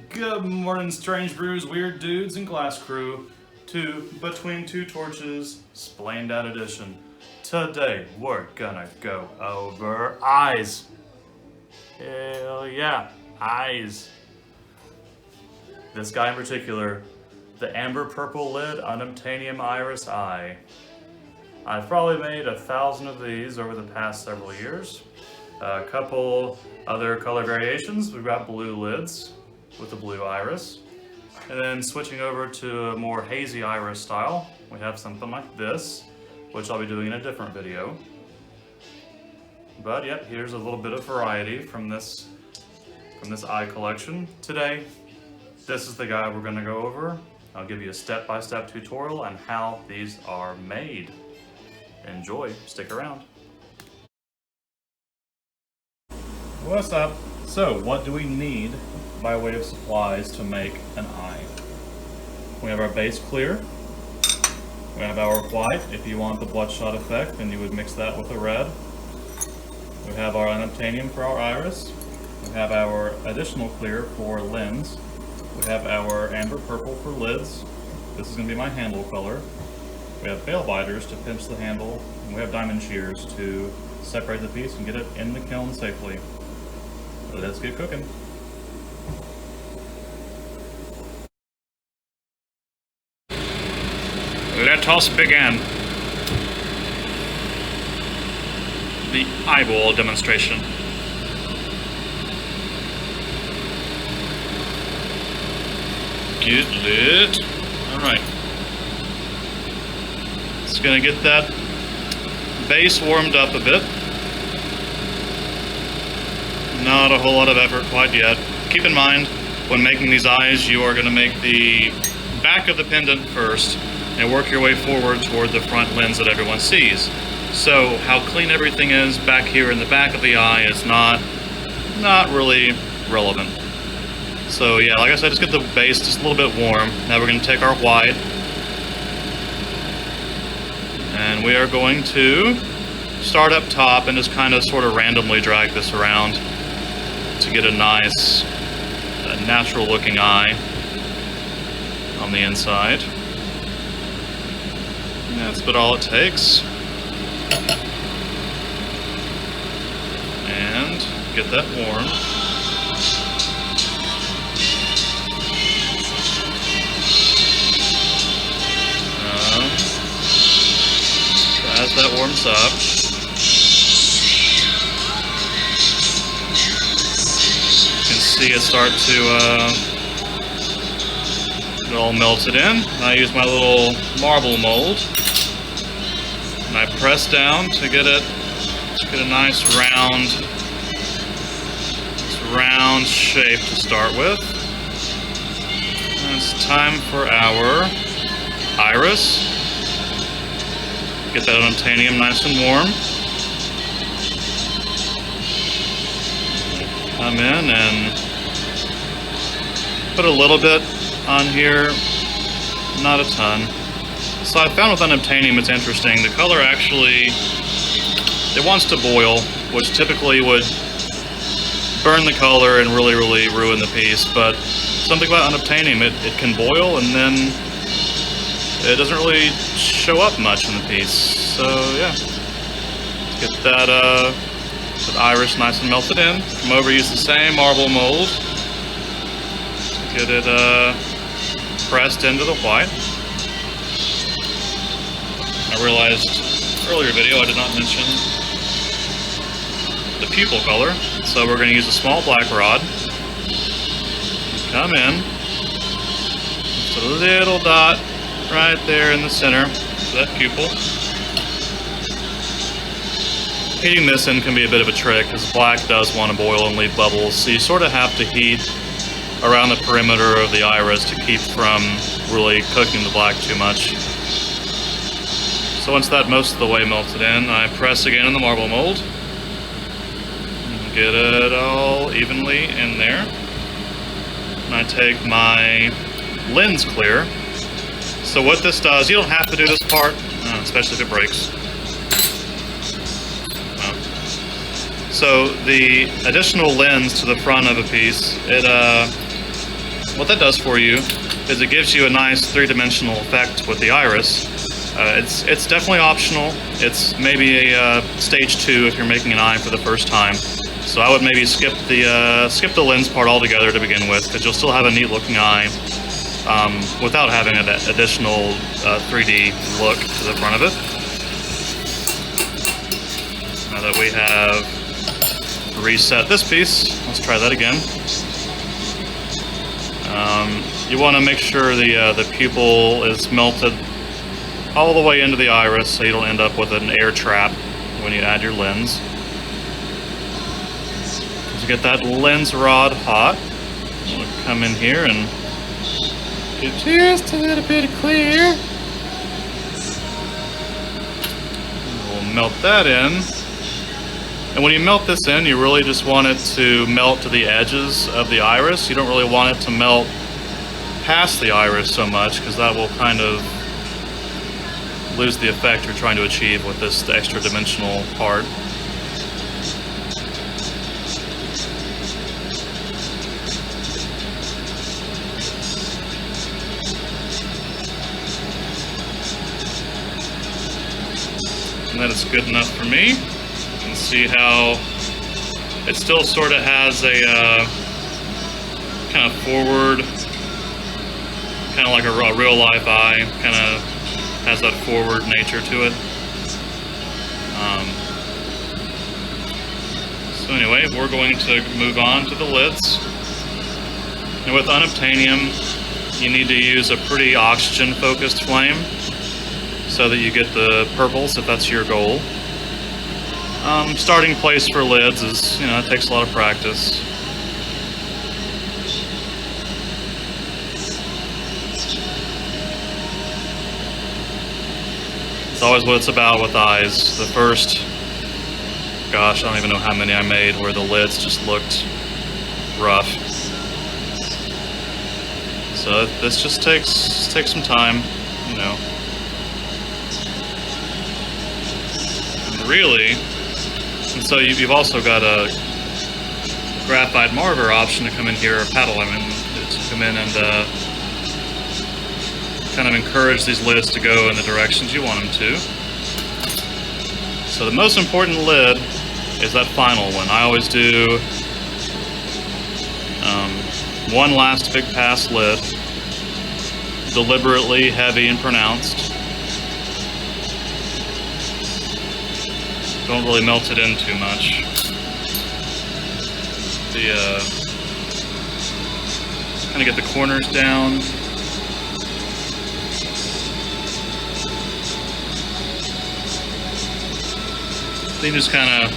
Good morning, strange brews, weird dudes, and glass crew, to Between Two Torches, Splaned Out Edition. Today, we're gonna go over eyes. Hell yeah, eyes. This guy in particular, the amber purple lid unobtainium iris eye. I've probably made 1,000 of these over the past several years. A couple other color variations. We've got blue lids with the blue iris. And then switching over to a more hazy iris style, we have something like this, which I'll be doing in a different video. But yep, here's a little bit of variety from this eye collection. Today, this is the guy we're gonna go over. I'll give you a step-by-step tutorial on how these are made. Enjoy, stick around. What's up? So, what do we need by way of supplies to make an eye? We have our base clear. We have our white. If you want the bloodshot effect, then you would mix that with a red. We have our unobtainium for our iris. We have our additional clear for lens. We have our amber purple for lids. This is going to be my handle color. We have bail biters to pinch the handle. And we have diamond shears to separate the piece and get it in the kiln safely. Let's get cooking. Let us begin the eyeball demonstration. Get lit. Alright. It's gonna get that base warmed up a bit. Not a whole lot of effort quite yet. Keep in mind, when making these eyes, you are going to make the back of the pendant first and work your way forward toward the front lens that everyone sees. So how clean everything is back here in the back of the eye is not really relevant. So yeah, like I said, just get the base just a little bit warm. Now we're going to take our white and we are going to start up top and just kind of sort of randomly drag this around to get a nice, natural looking eye on the inside. And that's about all it takes. And get that warm. As that warms up, see it start to get all melted in. I use my little marble mold and I press down to get a nice round shape to start with. And it's time for our iris. Get that unobtainium nice and warm. Come in and put a little bit on here, not a ton. So I found with unobtainium it's interesting. The color actually, it wants to boil, which typically would burn the color and really ruin the piece. But something about unobtainium, it can boil and then it doesn't really show up much in the piece. So yeah, let's get that iris nice and melted in. Come over, use the same marble mold. Get it pressed into the white. I realized earlier video I did not mention the pupil color, so we're going to use a small black rod. Come in, just a little dot right there in the center of that pupil. Heating this in can be a bit of a trick because black does want to boil and leave bubbles, so you sort of have to heat around the perimeter of the iris to keep from really cooking the black too much. So once that most of the way melted in, I press again in the marble mold. Get it all evenly in there. And I take my lens clear. So what this does, you don't have to do this part, especially if it breaks. So the additional lens to the front of a piece, what that does for you is it gives you a nice three-dimensional effect with the iris. It's definitely optional. It's maybe a stage 2 if you're making an eye for the first time. So I would maybe skip the lens part altogether to begin with, because you'll still have a neat looking eye without having that additional 3D look to the front of it. Now that we have reset this piece, let's try that again. You want to make sure the pupil is melted all the way into the iris so you don't end up with an air trap when you add your lens. To get that lens rod hot, we'll come in here and get just a little bit of clear. We'll melt that in. And when you melt this in, you really just want it to melt to the edges of the iris. You don't really want it to melt past the iris so much, because that will kind of lose the effect you're trying to achieve with this extra dimensional part. And that is good enough for me. You can see how it still sort of has a kind of forward, kind of like a real life eye, kind of has that forward nature to it. So anyway, we're going to move on to the lids. And with unobtainium, you need to use a pretty oxygen focused flame so that you get the purples if that's your goal. Starting place for lids is, it takes a lot of practice. It's always what it's about with eyes. The first, gosh, I don't even know how many I made where the lids just looked rough. So this just takes some time, And really, and so you've also got a graphite marver option to come in here, or paddle, to come in and kind of encourage these lids to go in the directions you want them to. So the most important lid is that final one. I always do one last big pass lid, deliberately heavy and pronounced. Don't really melt it in too much. Kind of get the corners down. Then you just kind of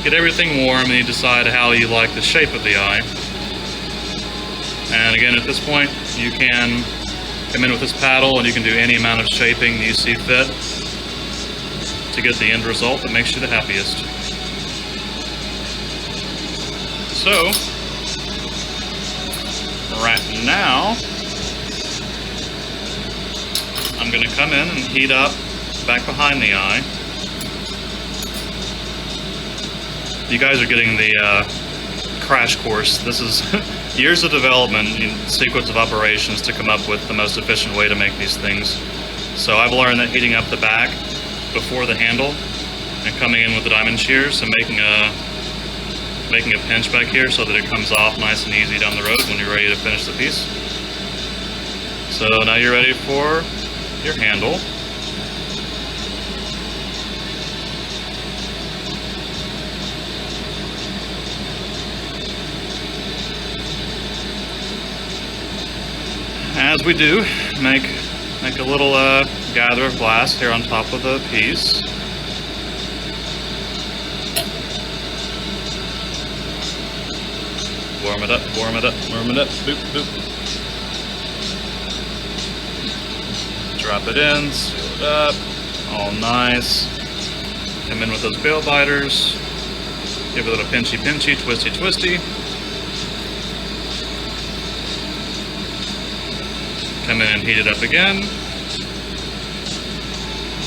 get everything warm and you decide how you like the shape of the eye. And again, at this point, you can come in with this paddle and you can do any amount of shaping you see fit to get the end result that makes you the happiest. So, right now, I'm going to come in and heat up back behind the eye. You guys are getting the crash course. This is years of development in sequence of operations to come up with the most efficient way to make these things. So I've learned that heating up the back before the handle and coming in with the diamond shears and making a pinch back here so that it comes off nice and easy down the road when you're ready to finish the piece. So now you're ready for your handle. As we do, make a little gather of glass here on top of the piece. Warm it up, warm it up, warm it up, boop, boop. Drop it in, seal it up, all nice. Come in with those bail biters. Give it a little pinchy, pinchy, twisty, twisty. Come in and heat it up again.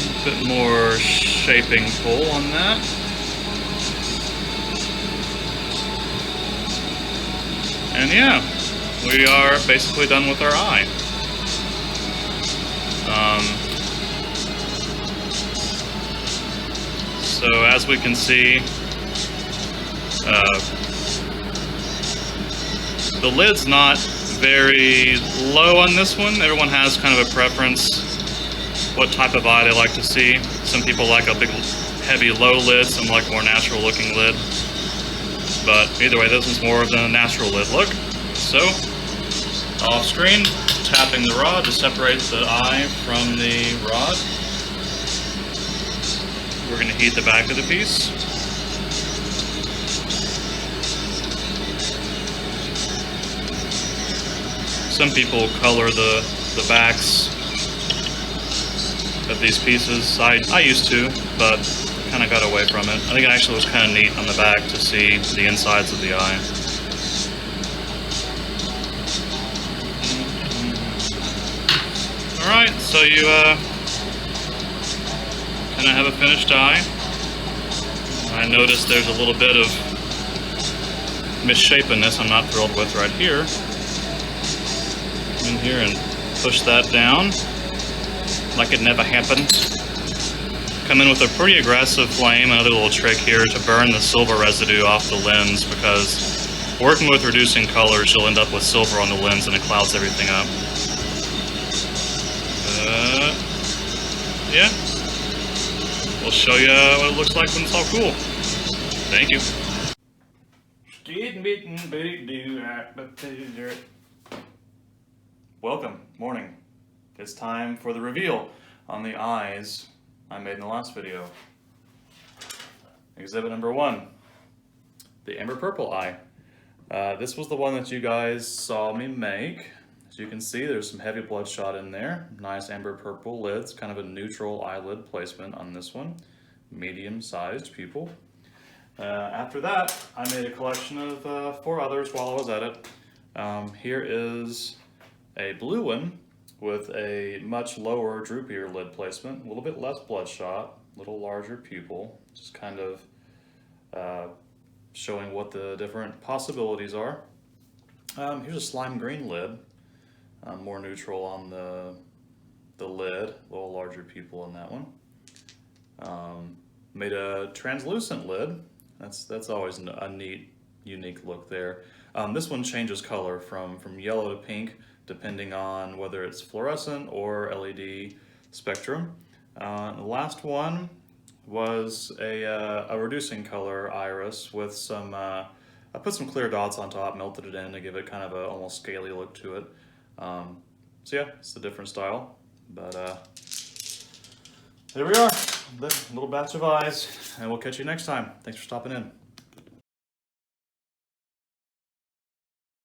A bit more shaping pull on that. And yeah, we are basically done with our eye. So as we can see, the lid's not very low on this one. Everyone has kind of a preference what type of eye they like to see. Some people like a big, heavy, low lid. Some like more natural looking lid. But either way, this one's more of a natural lid look. So, off screen, tapping the rod to separate the eye from the rod. We're going to heat the back of the piece. Some people color the backs of these pieces. I used to, but kind of got away from it. I think it actually was kind of neat on the back to see the insides of the eye. Alright, so you kind of have a finished eye. I noticed there's a little bit of misshapenness I'm not thrilled with right here. In here and push that down like it never happened. Come in with a pretty aggressive flame. Another little trick here to burn the silver residue off the lens, because working with reducing colors, you'll end up with silver on the lens and it clouds everything up. Yeah, we'll show you what it looks like when it's all cool. Thank you. Welcome, morning. It's time for the reveal on the eyes I made in the last video. Exhibit number 1, the amber purple eye. This was the one that you guys saw me make. As you can see, there's some heavy bloodshot in there. Nice amber purple lids, kind of a neutral eyelid placement on this one. Medium-sized pupil. After that, I made a collection of 4 others while I was at it. Here is a blue one with a much lower, droopier lid placement, a little bit less bloodshot, a little larger pupil, just kind of showing what the different possibilities are. Here's a slime green lid, more neutral on the lid, a little larger pupil on that one. Made a translucent lid. That's always a neat, unique look there. This one changes color from yellow to pink, depending on whether it's fluorescent or LED spectrum. The last one was a reducing color iris with some, I put some clear dots on top, melted it in to give it kind of a almost scaly look to it. So yeah, it's a different style, but there we are, the little batch of eyes, and we'll catch you next time. Thanks for stopping in.